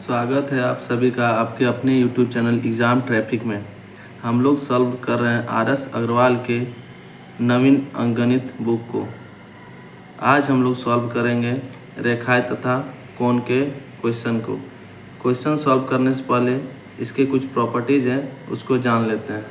स्वागत है आप सभी का आपके अपने YouTube चैनल एग्ज़ाम ट्रैफिक में। हम लोग सॉल्व कर रहे हैं RS अग्रवाल के नवीन अंकगणित बुक को। आज हम लोग सॉल्व करेंगे रेखाएं तथा कोण के क्वेश्चन को। क्वेश्चन सॉल्व करने से पहले इसके कुछ प्रॉपर्टीज़ हैं, उसको जान लेते हैं।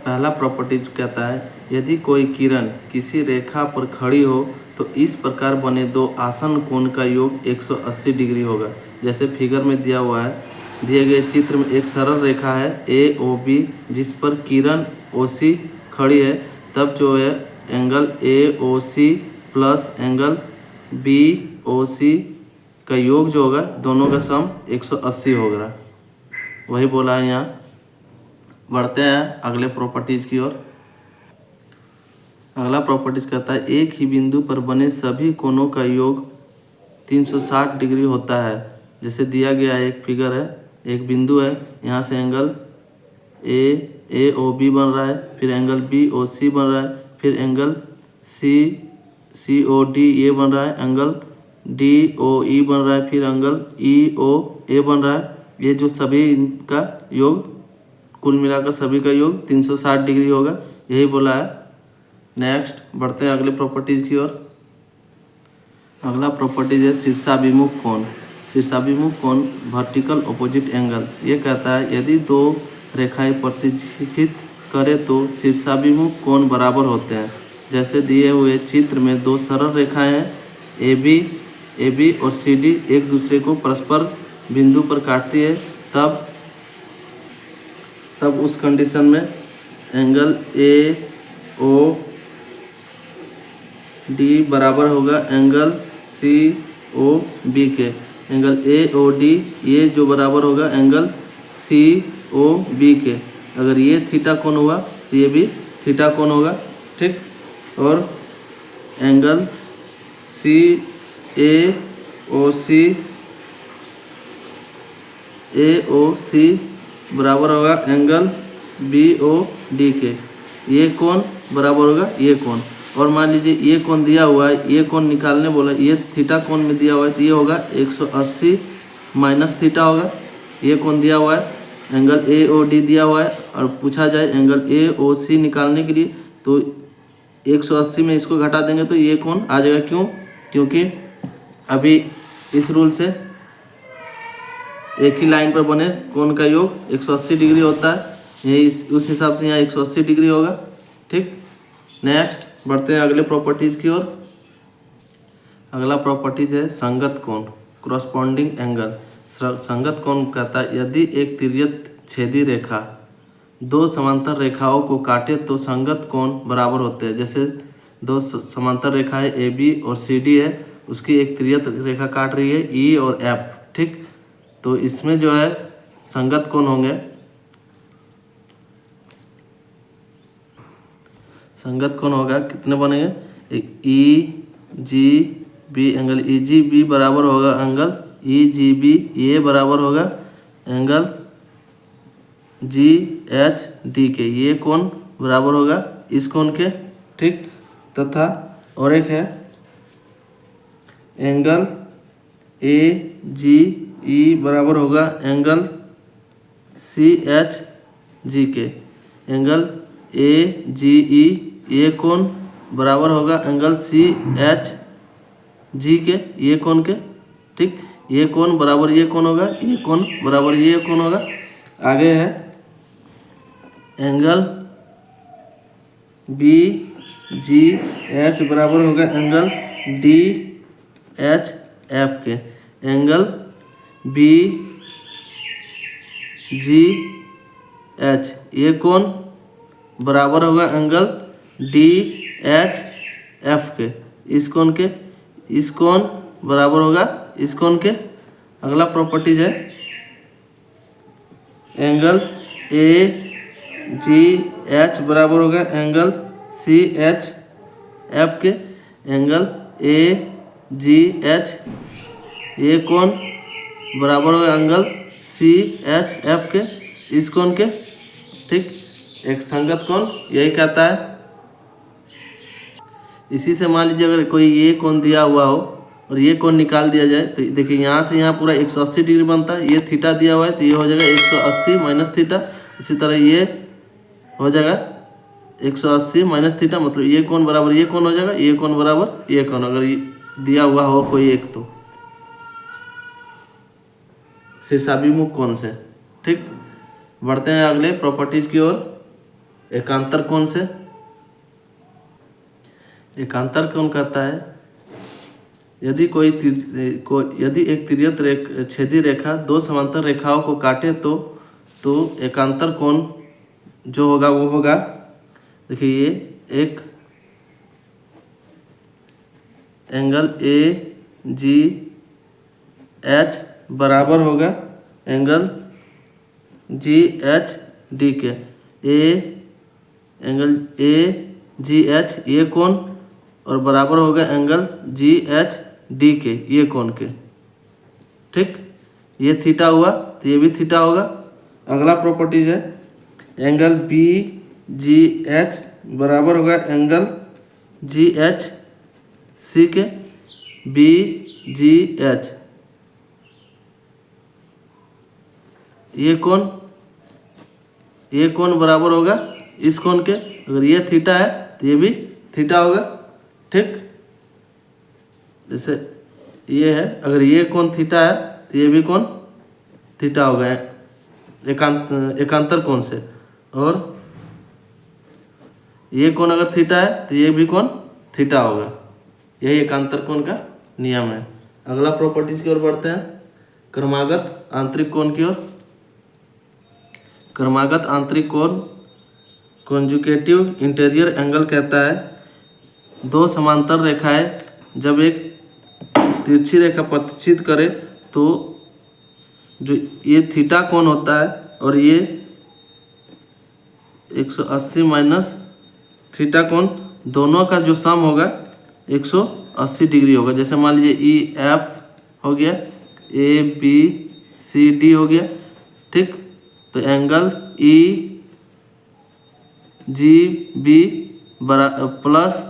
पहला प्रॉपर्टीज कहता है, यदि कोई किरण किसी रेखा पर खड़ी हो तो इस प्रकार बने दो आसन्न कोण का योग 180 डिग्री होगा। जैसे फिगर में दिया हुआ है, दिए गए चित्र में एक सरल रेखा है AOB जिस पर किरण OC खड़ी है, तब जो है angle AOC plus angle BOC का योग जो होगा दोनों का सम 180 होगा। वही बोला है यहाँ। बढ़ते हैं अगले प्रॉपर्टीज की ओर। अगला प्रॉपर्टीज कहता है, एक ही बिंदु पर बने सभी कोणों का योग 360 डिग्री होता है। जैसे दिया गया है, एक फिगर है, एक बिंदु है, यहाँ से एंगल AOB बन रहा है, फिर एंगल BOC बन रहा है, फिर एंगल COD ये बन रहा है, एंगल DOE बन रहा है, फिर एंगल EOA बन रहा है। ये जो सभी इनका योग कुल मिलाकर सभी का योग 360 डिग्री होगा, यही बोला है। नेक्स्ट बढ़ते हैं अगले प्रॉपर्टीज की ओर। अगला प्रॉपर्टीज है शीर्षाभिमुख कोण। शीर्षाभिमुख कोण वर्टिकल ऑपोजिट एंगल। ये कहता है, यदि दो रेखाएं प्रतिच्छेद करें तो शीर्षाभिमुख कोण बराबर होते हैं। जैसे दिए हुए चित्र में दो सरल रेखाएं हैं AB और CD एक दूसरे को परस्पर बिंदु पर काटती है, तब उस कंडीशन में एंगल AOD बराबर होगा एंगल COB के। एंगल AOD ये जो बराबर होगा एंगल COB के। अगर ये थीटा कोण हुआ तो ये भी थीटा कोण होगा, ठीक। और एंगल AOC बराबर होगा एंगल BOD के। ये कोण बराबर होगा ये कोण। और मान लीजिए ये कोण दिया हुआ है, ये कोण निकालने बोला, ये थीटा कोण में दिया हुआ है तो ये होगा 180 माइनस थीटा होगा। ये कोण दिया हुआ है, एंगल AOD दिया हुआ है, और पूछा जाए एंगल AOC निकालने के लिए तो 180 में इसको घटा देंगे तो ये कोण आ जाएगा। क्यों? क्योंकि अभी इस रूल से एक ही लाइन पर बने कोण का योग 180 डिग्री होता है, यही उस हिसाब से यहाँ 180 डिग्री होगा, ठीक। नेक्स्ट बढ़ते हैं अगले प्रॉपर्टीज की ओर। अगला प्रॉपर्टीज है संगत कोण, कॉरस्पॉन्डिंग एंगल। संगत कोण कहता है, यदि एक तिर्यक छेदी रेखा दो समांतर रेखाओं को काटे तो संगत कोण बराबर होते हैं। जैसे दो समांतर रेखाएं AB और CD है, उसकी एक तिर्यक रेखा काट रही है E और F, ठीक। तो इसमें जो है संगत कोण होंगे, संगत कोण होगा कितने बनेंगे, EGB एंगल EGB बराबर होगा एंगल EGB, ये बराबर होगा एंगल GHD के। ये कोण बराबर होगा इस कोण के, ठीक। तथा और एक है एंगल AGE बराबर होगा एंगल CHG के। एंगल AGE ये कोण बराबर होगा एंगल CHG के, ये कोण के, ठीक। ये कोण बराबर ये कोण होगा, ये कोण बराबर ये कोण होगा। आगे है एंगल BGH बराबर होगा एंगल DHF के। एंगल BGH ये कोण बराबर होगा एंगल DHF के, इस कोण के। इस कोण बराबर होगा इस कोण के। अगला प्रॉपर्टीज है एंगल AGH बराबर होगा एंगल CHF के। एंगल AGH ये कोण बराबर होगा एंगल CHF के, इस कोण के, ठीक। एक संगत कोण यही कहता है। इसी से मान लीजिए अगर कोई ये कोण दिया हुआ हो और ये कोण निकाल दिया जाए तो देखिए यहाँ से यहाँ पूरा 180 डिग्री बनता है। ये थीटा दिया हुआ है तो ये हो जाएगा 180 माइनस थीटा। इसी तरह ये हो जाएगा 180 माइनस थीटा, मतलब ये कोण बराबर ये कोण हो जाएगा, ये कोण बराबर ये कोण, अगर ये दिया हुआ हो कोई एक तो शीर्षाभिमुख कोण से। ठीक, बढ़ते हैं अगले प्रॉपर्टीज की ओर। एकांतर कोण से। एकांतर कोण कहता है यदि यदि एक तिर्यक छेदी रेखा दो समांतर रेखाओं को काटे तो एकांतर कोण जो होगा वो होगा, देखिए ये एक एंगल AGH बराबर होगा एंगल GHD के। एंगल AGH ये कोण और बराबर होगा एंगल GHD के ये कोण के। ठीक, ये थीटा हुआ तो ये भी थीटा होगा। अगला प्रॉपर्टीज है एंगल BGH बराबर होगा एंगल GHC के। BGH ये कोण बराबर होगा इस कोण के। अगर ये थीटा है तो ये भी थीटा होगा। ठीक, जैसे ये है, अगर ये कोण थीटा है तो ये भी कोण थीटा होगा एकांतर कोण से। और ये कोण अगर थीटा है तो ये भी कोण थीटा होगा। यही एकांतर कोण का नियम है। अगला प्रॉपर्टीज की ओर बढ़ते हैं, क्रमागत आंतरिक कोण की ओर। क्रमागत आंतरिक कोण कॉन्जुगेटिव इंटीरियर एंगल कहता है दो समांतर रेखाएं जब एक तिरछी रेखा प्रतिच्छेद करे तो जो ये थीटा कोण होता है और ये 180 माइनस थीटा कोण दोनों का जो सम होगा 180 डिग्री होगा। जैसे मान लीजिए EF हो गया, ABCD हो गया। ठीक, तो एंगल EGB प्लस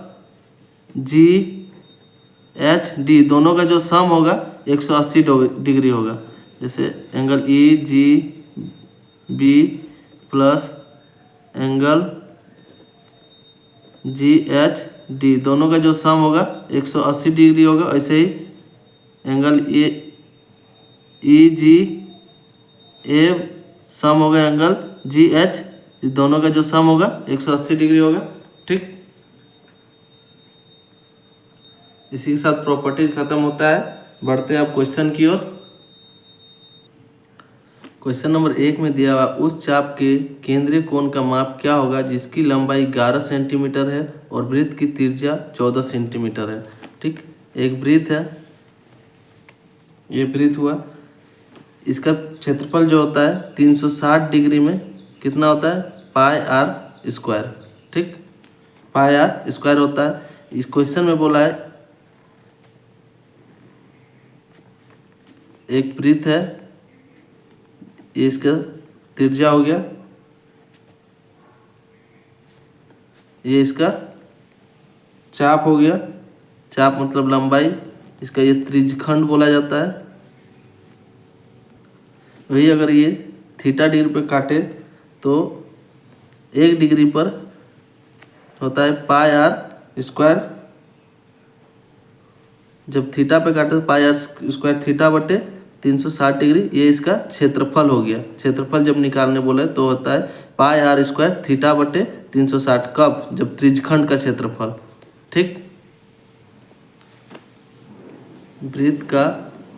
GHD दोनों का जो सम होगा 180 डिग्री होगा। जैसे angle EGB plus angle GHD दोनों का जो सम होगा 180 डिग्री होगा। ऐसे ही एंगल EGA सम होगा एंगल GH, दोनों का जो सम होगा 180 डिग्री होगा। ठीक, इसी के साथ प्रॉपर्टीज खत्म होता है। बढ़ते हैं अब क्वेश्चन की ओर। क्वेश्चन नंबर 1 में दिया हुआ उस चाप के केंद्रीय कोण का माप क्या होगा जिसकी लंबाई 11 सेंटीमीटर है और वृत्त की त्रिज्या 14 सेंटीमीटर है। ठीक, एक वृत्त है, ये वृत्त हुआ, इसका क्षेत्रफल जो होता है 360 डिग्री में कितना होता है πr²। ठीक, πr² होता है। इस क्वेश्चन में बोला है एक वृत्त है, ये इसका त्रिज्या हो गया, ये इसका चाप हो गया, चाप मतलब लंबाई, इसका ये त्रिज्यखंड बोला जाता है। वही अगर ये थीटा डिग्री पे काटे तो 1 डिग्री पर होता है πr²। जब थीटा पे काटे तो πr² थीटा बटे 360 डिग्री, ये इसका क्षेत्रफल हो गया। क्षेत्रफल जब निकालने बोले तो होता है πr² थीटा बटे 360। कब? जब त्रिज्यखंड का क्षेत्रफल। ठीक, वृत्त का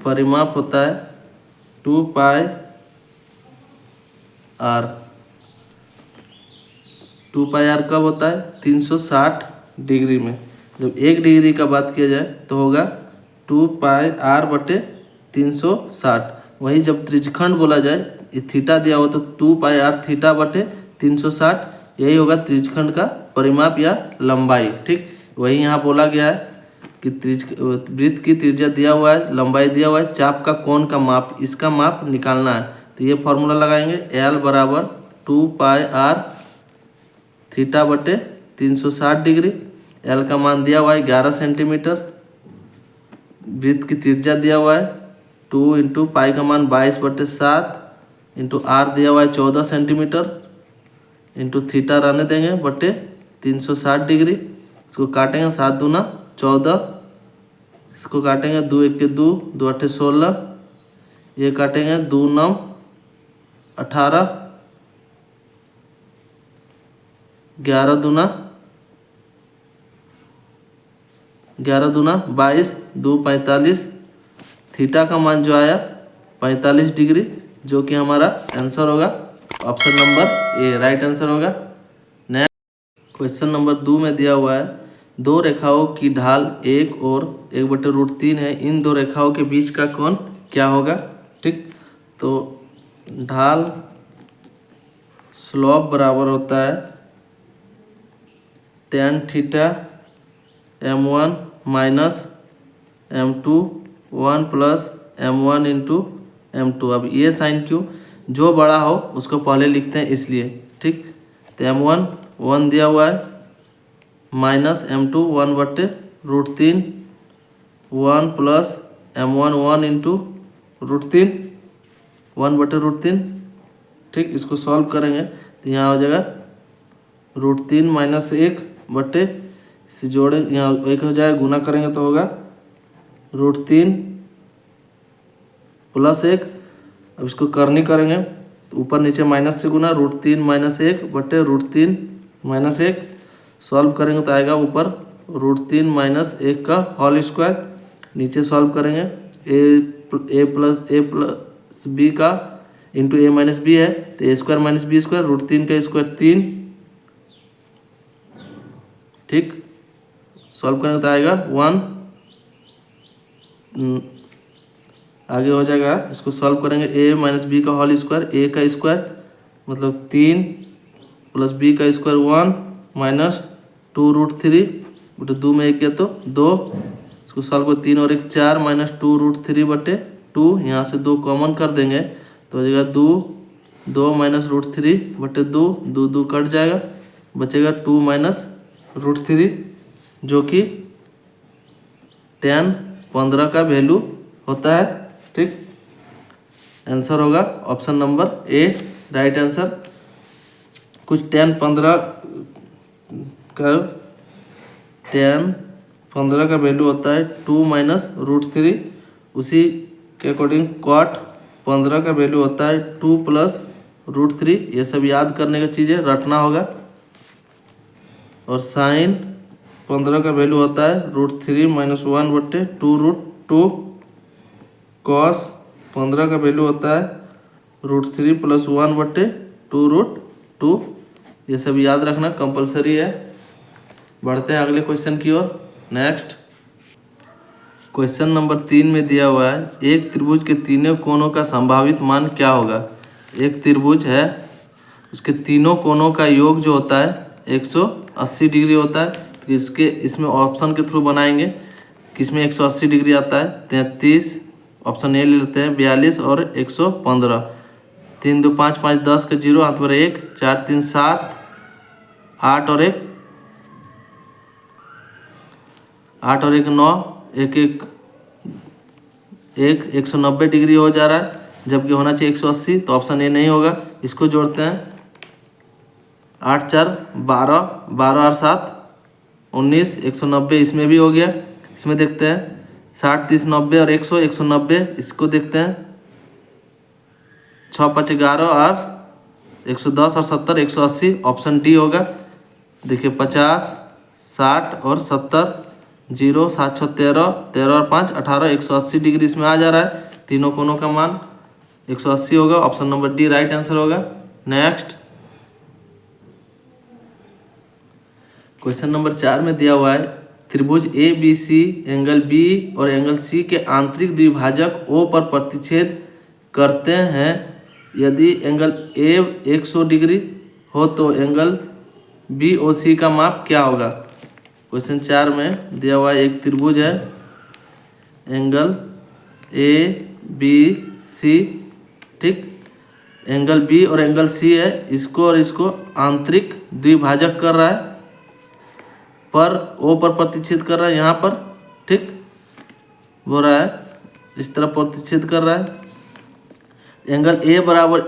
परिमाप होता है 2πr। 2πr कब होता है? 360 डिग्री में। जब 1 डिग्री का बात किया जाए तो होगा 2πr बटे 360। वही जब त्रिज्यखंड बोला जाए, ये थीटा दिया हो तो 2πr थीटा बटे 360, यही होगा त्रिज्यखंड का परिमाप या लंबाई। ठीक, वही यहाँ बोला गया है कि वृत्त की त्रिज्या दिया हुआ है, लंबाई दिया हुआ है, चाप का कोण का माप, इसका माप निकालना है। तो ये फॉर्मूला लगाएंगे, L बराबर 2πr थीटा बटे 360 डिग्री। L का मान दिया हुआ है 11 सेंटीमीटर। वृत्त की त्रिज्या दिया हुआ है 2 इंटू पाई का मान 22/7 इंटू आर दिया हुआ है 14 सेंटीमीटर इंटू थीटा रहने देंगे बटे 360 डिग्री। इसको काटेंगे 7 दूना 14, इसको काटेंगे 2 1 के 2, 2 8 16, ये काटेंगे 2 9 18, 11 दूना 22, 2 45, थीटा का मान जो आया 45 डिग्री, जो कि हमारा आंसर होगा option number A right answer होगा। नेक्स्ट क्वेश्चन नंबर 2 में दिया हुआ है दो रेखाओं की ढाल 1 और 1/√3 है, इन दो रेखाओं के बीच का कोण क्या होगा। ठीक, तो ढाल स्लोप बराबर होता है tan theta m1 minus m2 1 plus m1 into m2। अब ये साइन क्यों, जो बड़ा हो उसको पहले लिखते हैं इसलिए। ठीक, तो m1 1 दिया हुआ है minus m2 1/√3 1 plus m1 1 into √3 1/√3। ठीक, इसको सॉल्व करेंगे तो यहाँ हो जाएगा √3 माइनस 1 बटे से जोड़े यहाँ 1 हो जाएगा, गुना करेंगे तो होगा √3 प्लस 1। अब इसको करनी करेंगे तो ऊपर नीचे माइनस से गुना √3 माइनस 1 बटे √3 माइनस 1। सॉल्व करेंगे तो आएगा ऊपर √3 माइनस 1 का होल स्क्वायर, नीचे सॉल्व करेंगे ए प्लस बी का इंटू ए माइनस बी है तो ए स्क्वायर माइनस बी स्क्वायर, √3 का स्क्वायर 3। ठीक, सॉल्व करेंगे तो आएगा 1, आगे हो जाएगा इसको सॉल्व करेंगे ए माइनस बी का होल स्क्वायर, ए का स्क्वायर मतलब 3 प्लस बी का स्क्वायर 1 माइनस 2√3 बटे 2 में 1 गया तो 2। इसको सॉल्व कर 3 और 1 4 माइनस 2√3 बटे 2, यहाँ से 2 कॉमन कर देंगे तो हो जाएगा 2 माइनस √3 बटे 2, 2 कट जाएगा, बचेगा 2 माइनस √3 जो कि tan 15 का वैल्यू होता है। ठीक, आंसर होगा option number A right answer. कुछ tan 15 का वैल्यू होता है 2 माइनस √3, उसी के अकॉर्डिंग cot 15 का वैल्यू होता है 2 प्लस √3। ये सब याद करने की चीज़ें रटना होगा। और साइन 15 का वैल्यू होता है √3 माइनस 1 बटे 2√2। कॉस 15 का वैल्यू होता है √3 प्लस 1 बटे 2√2। ये सब याद रखना कंपलसरी है। बढ़ते हैं अगले क्वेश्चन की ओर। नेक्स्ट क्वेश्चन नंबर 3 में दिया हुआ है एक त्रिभुज के तीनों कोणों का संभावित मान क्या होगा। एक त्रिभुज है, उसके तीनों कोणों का योग जो होता है 180 डिग्री होता है। तो इसमें ऑप्शन के थ्रू बनाएंगे किसमें 180 डिग्री आता है। 33 ऑप्शन ए ले लेते हैं, 42 और 115। 3 2 5 5 10 का 0 हाथ पर 1, 4 3 7 8 और 1 9 1 190 डिग्री हो जा रहा है, जबकि होना चाहिए 180। तो ऑप्शन ए नहीं होगा। इसको जोड़ते हैं 8 4 12 12 और 7 19 190, इसमें भी हो गया। इसमें देखते हैं 60 30 90 और 100 190, इसको देखते हैं 6 5 11 और 110 और 70 180, ऑप्शन डी होगा। देखिए 50 60 और 70 0 7 6 13 13 और 5 18 180 डिग्री इसमें आ जा रहा है। तीनों कोणों का मान 180 होगा, option number D right answer होगा। नेक्स्ट क्वेश्चन नंबर 4 में दिया हुआ है त्रिभुज A B C angle B और एंगल सी के आंतरिक द्विभाजक ओ पर प्रतिच्छेद करते हैं। यदि एंगल ए 100 डिग्री हो तो एंगल बी ओ सी का माप क्या होगा। क्वेश्चन 4 में दिया हुआ एक त्रिभुज है, एंगल ए बी सी। ठीक, एंगल बी और एंगल सी है, इसको और इसको आंतरिक द्विभाजक कर रहा है, पर ओ पर प्रतिच्छेद कर रहा है यहाँ पर। ठीक, बोल रहा है, इस तरफ प्रतिच्छेद कर रहा है। एंगल ए बराबर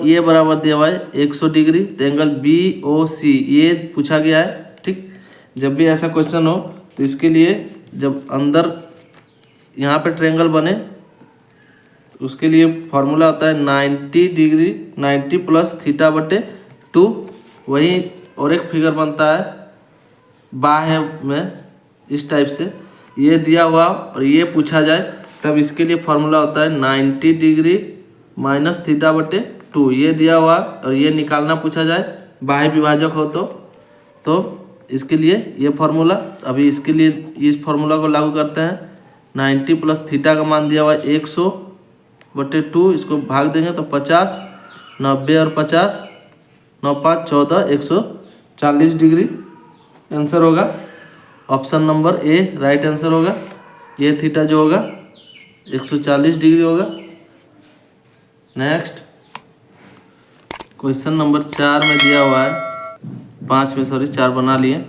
दिया हुआ है 100 डिग्री, तो एंगल बी ओ सी ये पूछा गया है। ठीक, जब भी ऐसा क्वेश्चन हो तो इसके लिए जब अंदर यहाँ पे ट्रायंगल बने तो उसके लिए फॉर्मूला होता है 90 डिग्री 90 प्लस थीटा बटे 2। वही और एक फिगर बनता है बाह्य में इस टाइप से, ये दिया हुआ और ये पूछा जाए तब इसके लिए फॉर्मूला होता है 90 डिग्री माइनस थीटा बटे 2। ये दिया हुआ और ये निकालना पूछा जाए बाह्य विभाजक हो तो इसके लिए ये फॉर्मूला, अभी इसके लिए इस फॉर्मूला को लागू करते हैं। 90 प्लस थीटा का मान दिया हुआ है 100 बटे 2, इसको भाग देंगे तो 50, 90 और 50, 9 5 14, 140 डिग्री आंसर होगा। Option number A right answer होगा। ये थीटा जो होगा 140 डिग्री होगा। नेक्स्ट क्वेश्चन नंबर 4 में दिया हुआ है, 5 में 4 बना लिए।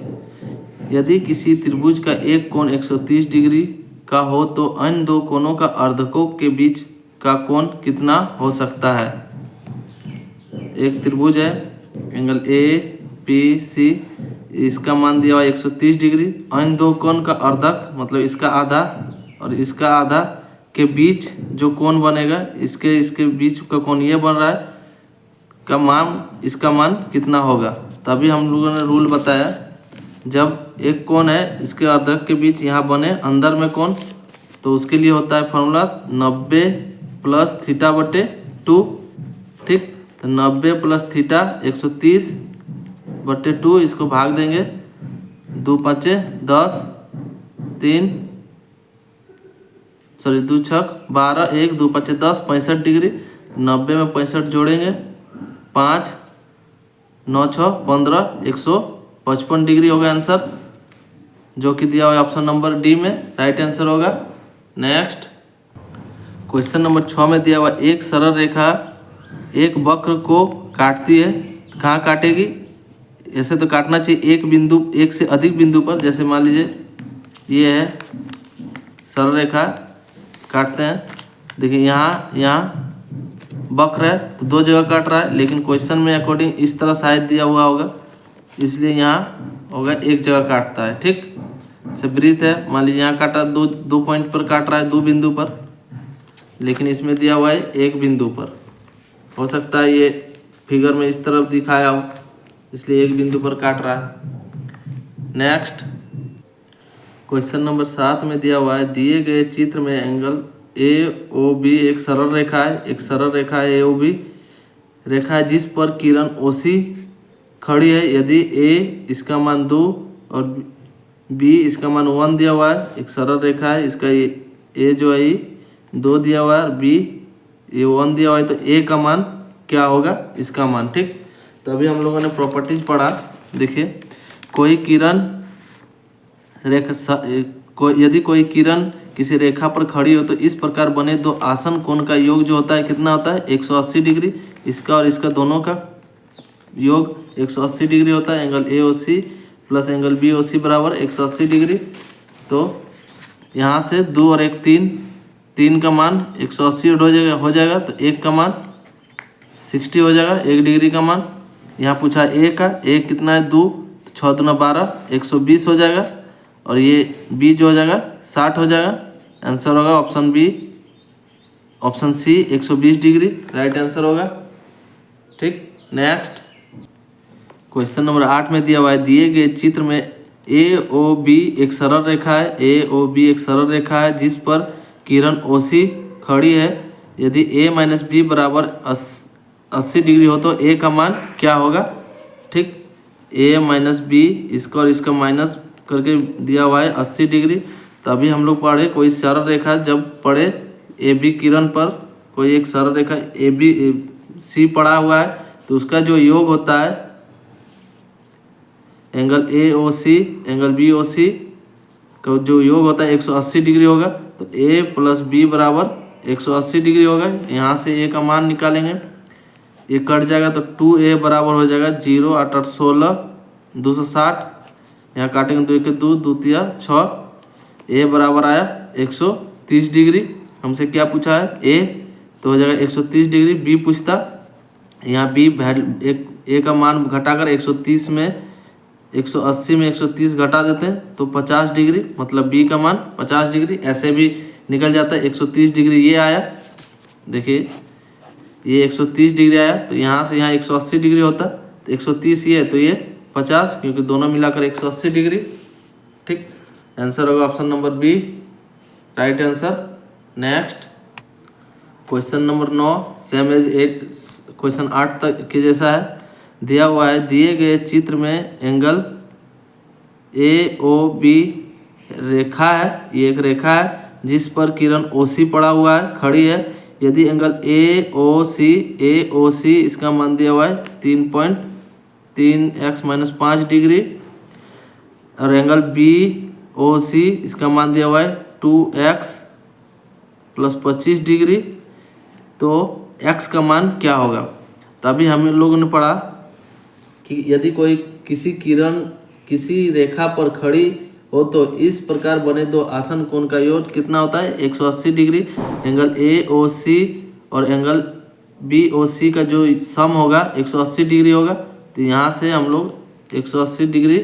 यदि किसी त्रिभुज का एक कोण 130 डिग्री का हो तो अन्य दो कोणों का अर्धकों के बीच का कोण कितना हो सकता है। एक त्रिभुज है, एंगल ए पी सी, इसका मान दिया हुआ 130 डिग्री। अन्य दो कोण का अर्धक मतलब इसका आधा और इसका आधा के बीच जो कोण बनेगा, इसके बीच का कोण ये बन रहा है इसका मान कितना होगा। तभी हम लोगों ने रूल बताया, जब एक कोण है इसके अर्धक के बीच यहाँ बने अंदर में कोण, तो उसके लिए होता है फॉर्मूला 90 प्लस थीटा बटे 2। ठीक, तो 90 प्लस थीटा 130 बटे 2, इसको भाग देंगे 2 5 10, 2 6 12, 1 2 5 10, 65 डिग्री। 90 में 65 जोड़ेंगे 5 9 6 15, 155 डिग्री होगा आंसर, जो कि दिया हुआ है ऑप्शन नंबर डी में राइट आंसर होगा। नेक्स्ट क्वेश्चन नंबर 6 में दिया हुआ एक सरल रेखा एक वक्र को काटती है। कहाँ काटेगी? ऐसे तो काटना चाहिए एक से अधिक बिंदु पर। जैसे मान लीजिए ये है सरल रेखा, काटते हैं। देखिए यहाँ वक्र है तो 2 जगह काट रहा है, लेकिन क्वेश्चन में अकॉर्डिंग इस तरह शायद दिया हुआ होगा, इसलिए यहाँ होगा एक जगह काटता है। ठीक, जैसे वृत्त है, मान लीजिए यहाँ काटा दो पॉइंट पर काट रहा है, 2 बिंदु पर, लेकिन इसमें दिया हुआ है 1 बिंदु पर। हो सकता है ये फिगर में इस तरफ दिखाया हो, इसलिए 1 बिंदु पर काट रहा है। नेक्स्ट क्वेश्चन नंबर 7 में दिया हुआ है, दिए गए चित्र में एंगल ए ओ बी एक सरल रेखा है ए ओ बी रेखा है जिस पर किरण ओ सी खड़ी है। यदि ए इसका मान 2 और बी इसका मान 1 दिया हुआ है, एक सरल रेखा है, इसका ए जो है 2 दिया हुआ है और बी ये 1 दिया हुआ है, तो ए का मान क्या होगा? इसका मान। ठीक, तो अभी हम लोगों ने प्रॉपर्टीज पढ़ा। देखिए, यदि कोई किरण किसी रेखा पर खड़ी हो तो इस प्रकार बने दो आसन कोण का योग जो होता है कितना होता है? 180 डिग्री। इसका और इसका दोनों का योग 180 डिग्री होता है। Angle A O C plus angle B O C बराबर 180 डिग्री। तो यहाँ से 2 और 1 3 का मान 180 हो जाएगा, तो 1 का मान 60 हो जाएगा, 1 डिग्री का मान। यहाँ पूछा ए का, ए कितना है? 2, 6 दूना 12, 120 हो जाएगा, और ये बी जो हो जाएगा 60 हो जाएगा। आंसर होगा option B, option C 120 degree right answer होगा। ठीक, नेक्स्ट क्वेश्चन नंबर 8 में दिया हुआ है, दिए गए चित्र में ए ओ बी एक सरल रेखा है, जिस पर किरण ओ सी खड़ी है। यदि ए माइनस बी बराबर 80 डिग्री हो तो ए का मान क्या होगा? ठीक, ए माइनस बी, इसका और इसका माइनस करके दिया हुआ है 80 डिग्री। तो अभी हम लोग पढ़े कोई सरल रेखा जब पढ़े ए बी किरण पर कोई एक सरल रेखा ए बी सी पड़ा हुआ है, तो उसका जो योग होता है angle A O C angle B O C का जो योग होता है 180 डिग्री होगा। तो ए प्लस बी बराबर 180 डिग्री होगा। यहाँ से ए का मान निकालेंगे, ये कट जाएगा तो 2a बराबर हो जाएगा 0 8 8 16 260। यहाँ काटेंगे 2 1 2 2 3 6, ए बराबर आया 130 डिग्री। हमसे क्या पूछा है ए, तो हो जाएगा 130 डिग्री। बी पूछता, यहाँ बी ए का मान घटाकर 130 में 180 में 130 घटा देते हैं तो 50 डिग्री, मतलब बी का मान 50 डिग्री। ऐसे भी निकल जाता है। 130 डिग्री ये आया, देखिए ये 130 डिग्री आया, तो यहाँ से यहाँ 180 डिग्री होता, तो 130 ये है तो ये 50, क्योंकि दोनों मिलाकर 180 डिग्री। ठीक, आंसर होगा option number B, right answer. Next question number 9 same as question 8 तक के जैसा है। दिया हुआ है, दिए गए चित्र में एंगल ए ओ बी रेखा है, ये एक रेखा है जिस पर किरण OC पड़ा हुआ है, खड़ी है। यदि एंगल ए ओ सी इसका मान दिया हुआ है 3.3x-5 डिग्री, और एंगल BOC इसका मान दिया हुआ है 2x + 25 डिग्री, तो x का मान क्या होगा। तो अभी हम लोगों ने पढ़ा कि यदि कोई किसी किरण किसी रेखा पर खड़ी हो तो इस प्रकार बने दो आसन कोण का योग कितना होता है 180 डिग्री। एंगल AOC और एंगल BOC का जो सम होगा 180 डिग्री होगा। तो यहाँ से हम लोग 180 डिग्री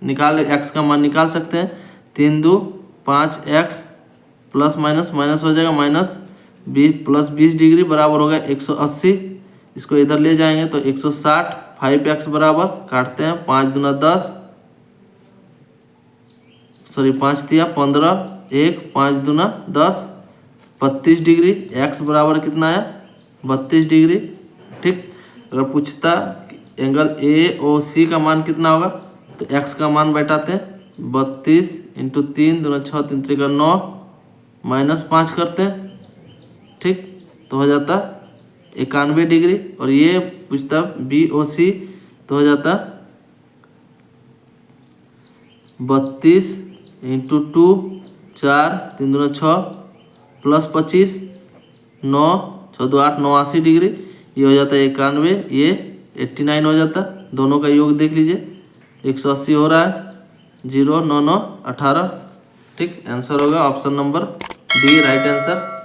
निकाल x का मान निकाल सकते हैं। 3 2 5x प्लस माइनस हो जाएगा -20 + 20 डिग्री बराबर होगा 180। इसको इधर ले जाएंगे तो 160। 5x बराबर काटते हैं 5 दूना 10, सॉरी 5 तिया 15, 1 5 दूना 10, 32 डिग्री। x बराबर कितना आया 32 डिग्री। ठीक, अगर पूछता एंगल AOC का मान कितना होगा तो x का मान बैठाते हैं 32 × 3 दूना 6 3 3 9 -5 करते हैं। ठीक, तो हो जाता 91 डिग्री। और ये पूछता BOC तो हो जाता 32 × 2 4 3 दूना 6 + 25 9 6 2 8 89 डिग्री। ये हो जाता है 91, ये 89 हो जाता। दोनों का योग देख लीजिए 180 हो रहा है 0 9 9 18। ठीक, आंसर होगा option number D, right answer.